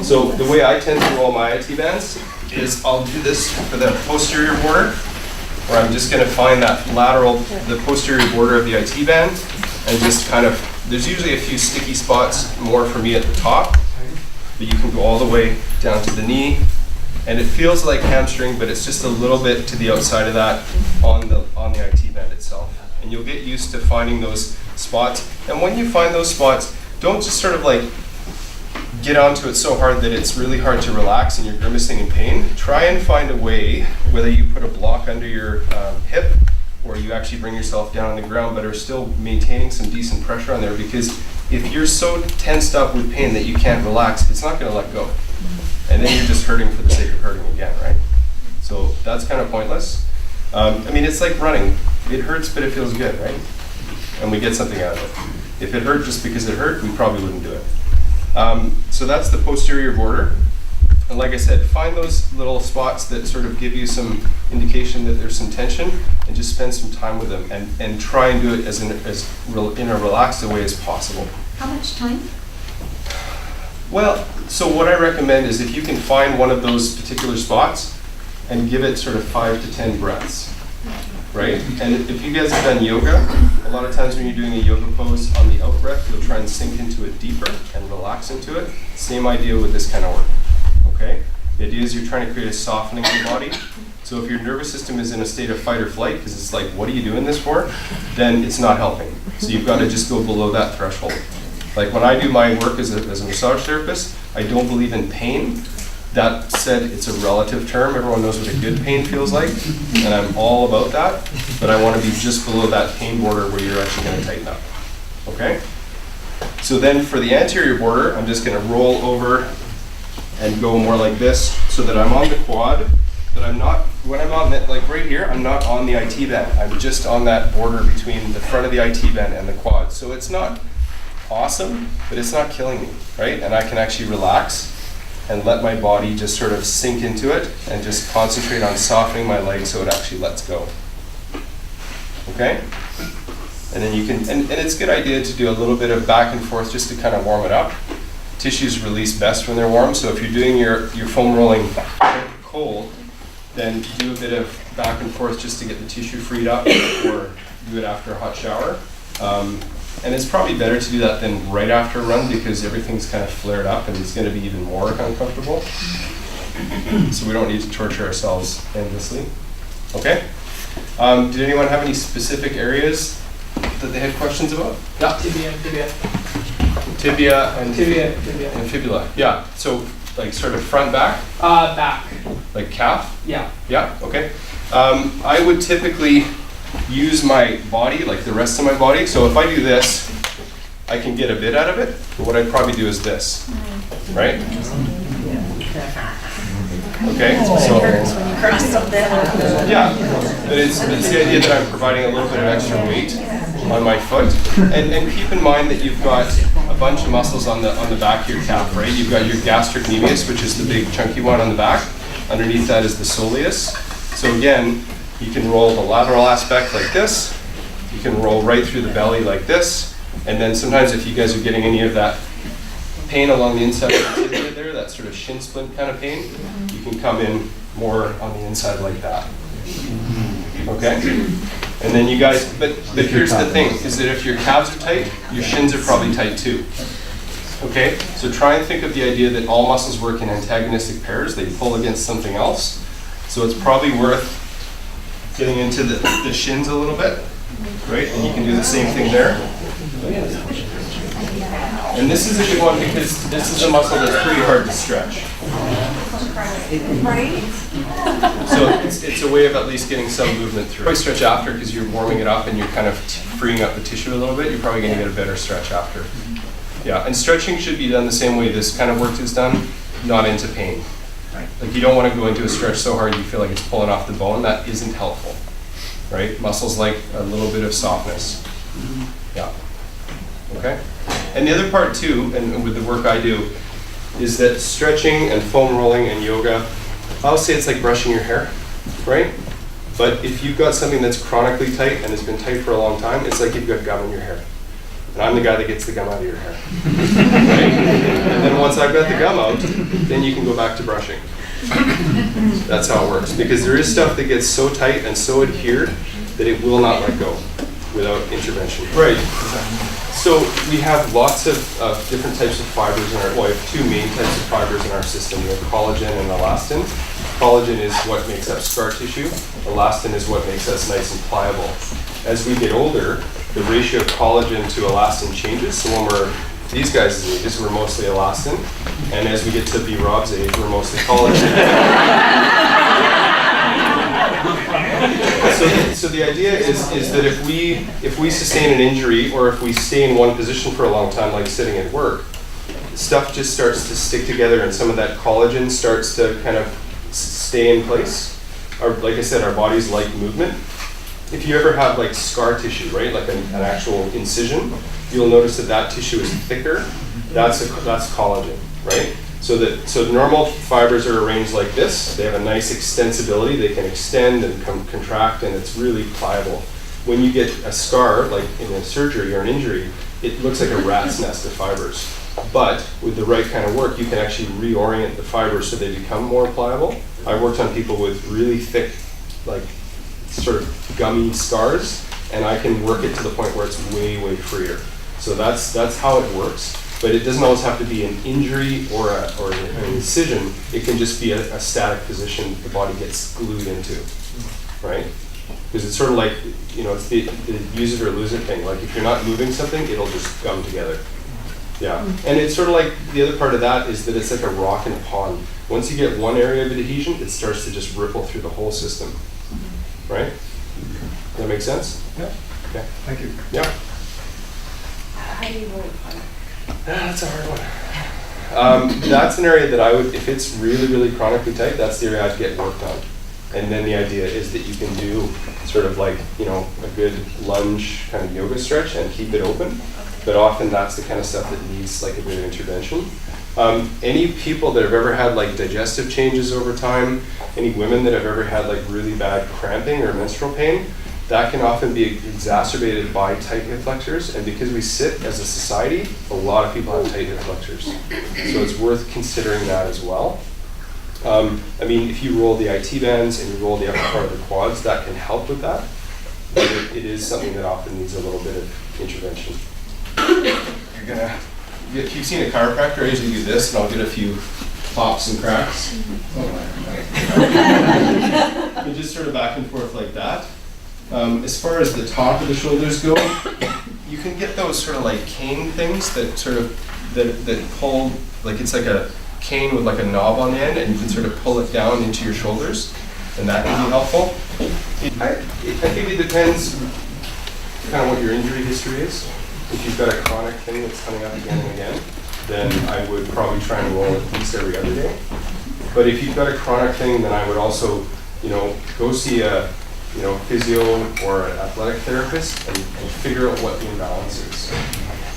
So the way I tend to roll my IT bands is I'll do this for the posterior border, where I'm just going to find that the posterior border of the IT band, and just kind of, there's usually a few sticky spots more for me at the top, but you can go all the way down to the knee, and it feels like hamstring, but it's just a little bit to the outside of that on the IT band itself. And you'll get used to finding those spots. And when you find those spots, don't just sort of like get onto it so hard that it's really hard to relax and you're grimacing in pain. Try and find a way, whether you put a block under your hip or you actually bring yourself down on the ground, but are still maintaining some decent pressure on there, because if you're so tensed up with pain that you can't relax, it's not going to let go. And then you're just hurting for the sake of hurting again, right? So that's kind of pointless. I mean, it's like running. It hurts, but it feels good, right? And we get something out of it. If it hurt just because it hurt, we probably wouldn't do it. So that's the posterior border. And like I said, find those little spots that sort of give you some indication that there's some tension, and just spend some time with them, and try and do it in a relaxed way as possible. How much time? Well, so what I recommend is if you can find one of those particular spots and give it sort of 5 to 10 breaths, right? And if you guys have done yoga, a lot of times when you're doing a yoga pose on the out breath, you'll try and sink into it deeper and relax into it. Same idea with this kind of work, okay? The idea is you're trying to create a softening of the body. So if your nervous system is in a state of fight or flight, because it's like, what are you doing this for? Then it's not helping. So you've got to just go below that threshold. Like when I do my work as a massage therapist, I don't believe in pain. That said, it's a relative term. Everyone knows what a good pain feels like, and I'm all about that. But I want to be just below that pain border where you're actually going to tighten up. Okay? So then for the anterior border, I'm just going to roll over and go more like this, so that I'm on the quad. But I'm not, when I'm on that, like right here, I'm not on the IT band. I'm just on that border between the front of the IT band and the quad. So it's not awesome, but it's not killing me, right? And I can actually relax and let my body just sort of sink into it and just concentrate on softening my leg so it actually lets go. Okay? And then you can, and it's a good idea to do a little bit of back and forth just to kind of warm it up. Tissues release best when they're warm, so if you're doing your foam rolling cold, then do a bit of back and forth just to get the tissue freed up, or do it after a hot shower. And it's probably better to do that than right after a run, because everything's kind of flared up and it's going to be even more uncomfortable. So we don't need to torture ourselves endlessly. Okay? Did anyone have any specific areas that they had questions about? Yeah. Tibia and fibula. Yeah. So like sort of front, back? Back. Like calf? Yeah. Yeah, okay. I would typically use my body, like the rest of my body. So if I do this, I can get a bit out of it. But what I'd probably do is this, right? Okay, so yeah, but it's the idea that I'm providing a little bit of extra weight on my foot, and keep in mind that you've got a bunch of muscles on the back of your calf, right? You've got your gastrocnemius, which is the big chunky one on the back. Underneath that is the soleus. So again, you can roll the lateral aspect like this. You can roll right through the belly like this, and then sometimes if you guys are getting any of that pain along the inside of the tibia there, that sort of shin splint kind of pain, you can come in more on the inside like that. Okay? And then you guys, but here's the thing, is that if your calves are tight, your shins are probably tight too. Okay? So try and think of the idea that all muscles work in antagonistic pairs. They pull against something else. So it's probably worth getting into the shins a little bit, right? And you can do the same thing there. And this is a good one because this is a muscle that's pretty hard to stretch. Right? So it's a way of at least getting some movement through. Probably stretch after because you're warming it up and you're kind of freeing up the tissue a little bit. You're probably going to get a better stretch after. Yeah, and stretching should be done the same way this kind of work is done, not into pain. Like you don't want to go into a stretch so hard you feel like it's pulling off the bone. That isn't helpful, right? Muscles like a little bit of softness. Yeah. Okay. And the other part too, and with the work I do, is that stretching and foam rolling and yoga, I'll say it's like brushing your hair, right? But if you've got something that's chronically tight and has been tight for a long time, it's like you've got gum in your hair. and I'm the guy that gets the gum out of your hair. Right? And then once I've got the gum out, then you can go back to brushing. That's how it works. Because there is stuff that gets so tight and so adhered that it will not let go without intervention. Right. So we have lots of different types of fibers in our, well, we have two main types of fibers in our system. We have collagen and elastin. Collagen is what makes up scar tissue. Elastin is what makes us nice and pliable. As we get older, the ratio of collagen to elastin changes. So when we're these guys' ages, we're mostly elastin. And as we get to B. Rob's age, we're mostly collagen. So the idea is that if we sustain an injury or if we stay in one position for a long time, like sitting at work, stuff just starts to stick together and some of that collagen starts to kind of stay in place. Like I said, our bodies like movement. If you ever have like scar tissue, right, like an actual incision, you'll notice that tissue is thicker. That's collagen, right? So normal fibers are arranged like this. They have a nice extensibility. They can extend and contract, and it's really pliable. When you get a scar, like in a surgery or an injury, it looks like a rat's nest of fibers. But with the right kind of work, you can actually reorient the fibers so they become more pliable. I worked on people with really thick, like sort of gummy scars, and I can work it to the point where it's way, way freer. So that's how it works. But it doesn't always have to be an injury or an incision. It can just be a static position the body gets glued into, right? Because it's sort of like, it's the use it or lose it thing. Like if you're not moving something, it'll just gum together. Yeah, and it's sort of like the other part of that is that it's like a rock in a pond. Once you get one area of adhesion, it starts to just ripple through the whole system, right? Does that make sense? Yeah. Okay. Thank you. Yeah. How do you roll it? That's a hard one. That's an area that I would, if it's really, really chronically tight, that's the area I'd get worked on. And then the idea is that you can do sort of like, a good lunge kind of yoga stretch and keep it open. But often that's the kind of stuff that needs like a bit of intervention. Any people that have ever had like digestive changes over time, any women that have ever had like really bad cramping or menstrual pain, that can often be exacerbated by tight hip flexors, and because we sit as a society, a lot of people have tight hip flexors. So it's worth considering that as well. If you roll the IT bands and you roll the upper part of the quads, that can help with that. But it is something that often needs a little bit of intervention. If you've seen a chiropractor, I usually do this, and I'll get a few pops and cracks. You just sort of back and forth like that. As far as the top of the shoulders go, you can get those sort of like cane things that sort of that pull, like it's like a cane with like a knob on the end, and you can sort of pull it down into your shoulders, and that can be helpful. I think it depends kind of what your injury history is. If you've got a chronic thing that's coming up again and again, then I would probably try and roll at least every other day. But if you've got a chronic thing, then I would also, go see a physio or an athletic therapist and figure out what the imbalance is,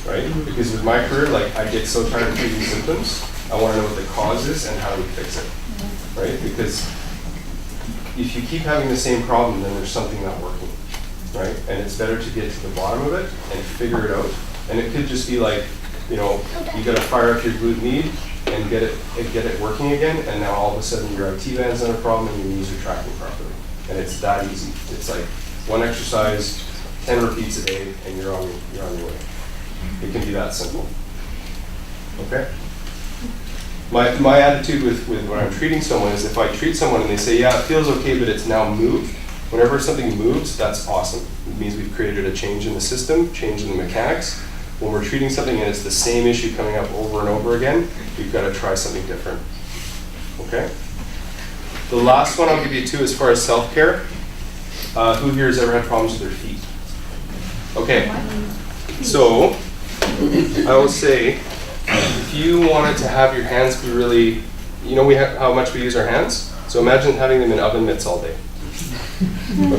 right? Because with my career, like I get so tired of treating symptoms, I want to know what the cause is and how do we fix it, right? Because if you keep having the same problem, then there's something not working, right? And it's better to get to the bottom of it and figure it out. And it could just be like, you got to fire up your glute med and get it working again, and now all of a sudden your IT band's not a problem and your knees are tracking properly. And it's that easy. It's like one exercise, 10 repeats a day, and you're on your way. It can be that simple. Okay? My attitude with when I'm treating someone is if I treat someone and they say, yeah, it feels okay, but it's now moved, whenever something moves, that's awesome. It means we've created a change in the system, change in the mechanics. When we're treating something and it's the same issue coming up over and over again, we've got to try something different. Okay? The last one I'll give you too as far as self-care. Who here has ever had problems with their feet? Okay. So, I will say, if you wanted to have your hands be really, how much we use our hands? So imagine having them in oven mitts all day.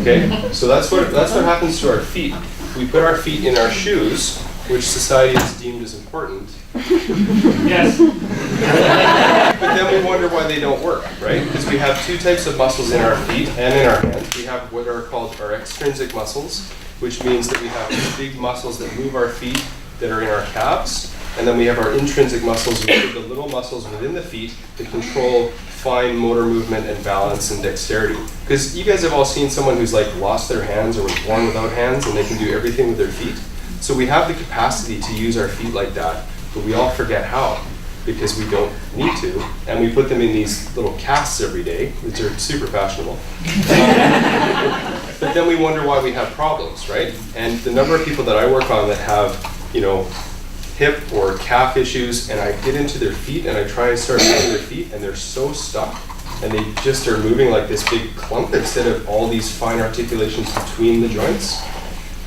Okay? So that's what happens to our feet. We put our feet in our shoes, which society has deemed as important. Yes. But then we wonder why they don't work, right? Because we have two types of muscles in our feet and in our hands. We have what are called our extrinsic muscles, which means that we have big muscles that move our feet that are in our calves, and then we have our intrinsic muscles, which are the little muscles within the feet that control fine motor movement and balance and dexterity. Because you guys have all seen someone who's like lost their hands or was born without hands and they can do everything with their feet. So we have the capacity to use our feet like that, but we all forget how because we don't need to, and we put them in these little casts every day, which are super fashionable. But then we wonder why we have problems, right? And the number of people that I work on that have, you know, hip or calf issues, and I get into their feet and I try and start moving their feet, and they're so stuck, and they just are moving like this big clump instead of all these fine articulations between the joints.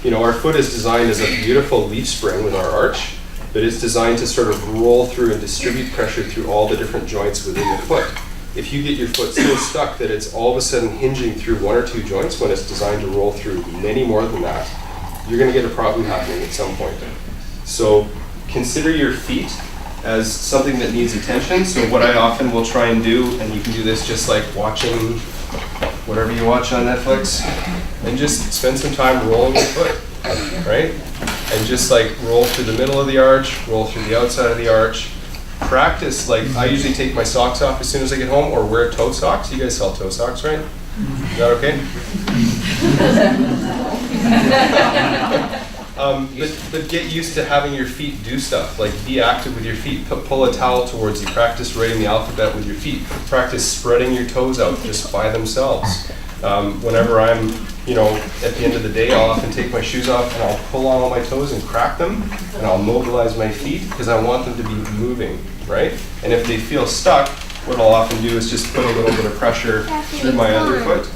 You know, our foot is designed as a beautiful leaf spring with our arch, but it's designed to sort of roll through and distribute pressure through all the different joints within the foot. If you get your foot so stuck that it's all of a sudden hinging through one or two joints when it's designed to roll through many more than that, you're going to get a problem happening at some point. So consider your feet as something that needs attention. So what I often will try and do, and you can do this just like watching whatever you watch on Netflix, and just spend some time rolling your foot, right? And just like roll through the middle of the arch, roll through the outside of the arch. Practice, like I usually take my socks off as soon as I get home or wear toe socks. You guys sell toe socks, right? Is that okay? But get used to having your feet do stuff. Like be active with your feet. Pull a towel towards you. Practice writing the alphabet with your feet. Practice spreading your toes out just by themselves. Whenever I'm, you know, at the end of the day, I'll often take my shoes off and I'll pull on all my toes and crack them, and I'll mobilize my feet because I want them to be moving, right? And if they feel stuck, what I'll often do is just put a little bit of pressure through my other foot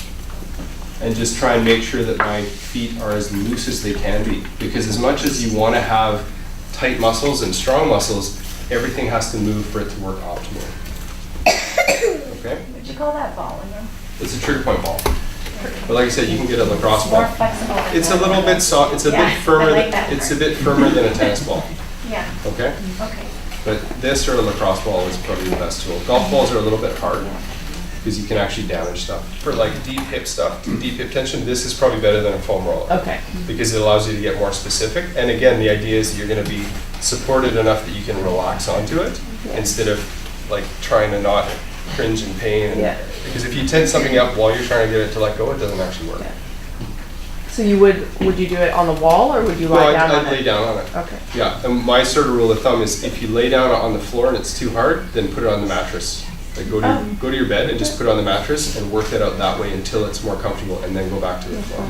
and just try and make sure that my feet are as loose as they can be. Because as much as you want to have tight muscles and strong muscles, everything has to move for it to work optimally. Okay? What'd you call that ball again? It's a trigger point ball. But like I said, you can get a lacrosse ball. More flexible. It's a little bit soft. It's a Yeah, bit firmer. I like that It's a part. bit firmer than a tennis ball. Yeah, Okay. okay. But this sort of lacrosse ball is probably the best tool. Golf balls are a little bit hard because you can actually damage stuff. For like deep hip stuff, deep hip tension, this is probably better than a foam roller. Okay. Because it allows you to get more specific. And again, the idea is that you're going to be supported enough that you can relax onto it instead of like trying to not cringe in pain. And, Yeah. Because if you tense something up while you're trying to get it to let go, it doesn't actually work. Yeah. So would you do it on the wall or would you lie down on I'd lay it? down on it. Okay. Yeah, and my sort of rule of thumb is if you lay down on the floor and it's too hard, then put it on the mattress. Like go to your bed and just put it on the mattress and work it out that way until it's more comfortable, and then go back to the floor.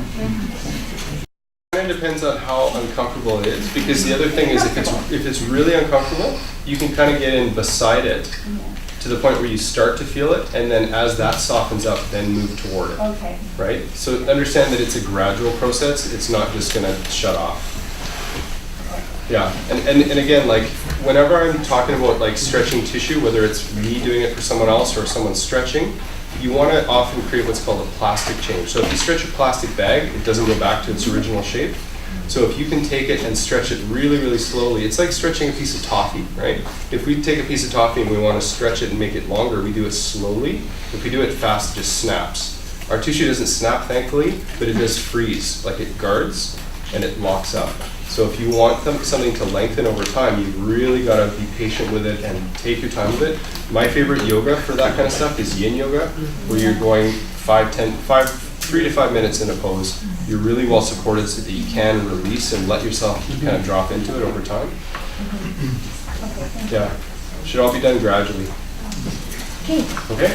It kind of depends on how uncomfortable it is, because the other thing is if it's really uncomfortable, you can kind of get in beside it to the point where you start to feel it, and then as that softens up, then move toward it. Okay. Right? So understand that it's a gradual process. It's not just going to shut off. Yeah, and again, like whenever I'm talking about like stretching tissue, whether it's me doing it for someone else or someone stretching, you want to often create what's called a plastic change. So if you stretch a plastic bag, it doesn't go back to its original shape. So if you can take it and stretch it really, really slowly, it's like stretching a piece of toffee, right? If we take a piece of toffee and we want to stretch it and make it longer, we do it slowly. If we do it fast, it just snaps. Our tissue doesn't snap, thankfully, but it does freeze, like it guards and it locks up. So if you want something to lengthen over time, you've really got to be patient with it and take your time with it. My favorite yoga for that kind of stuff is yin yoga, where you're going 3 to 5 minutes in a pose. You're really well supported so that you can release and let yourself kind of drop into it over time. Yeah, should all be done gradually. Okay. Okay?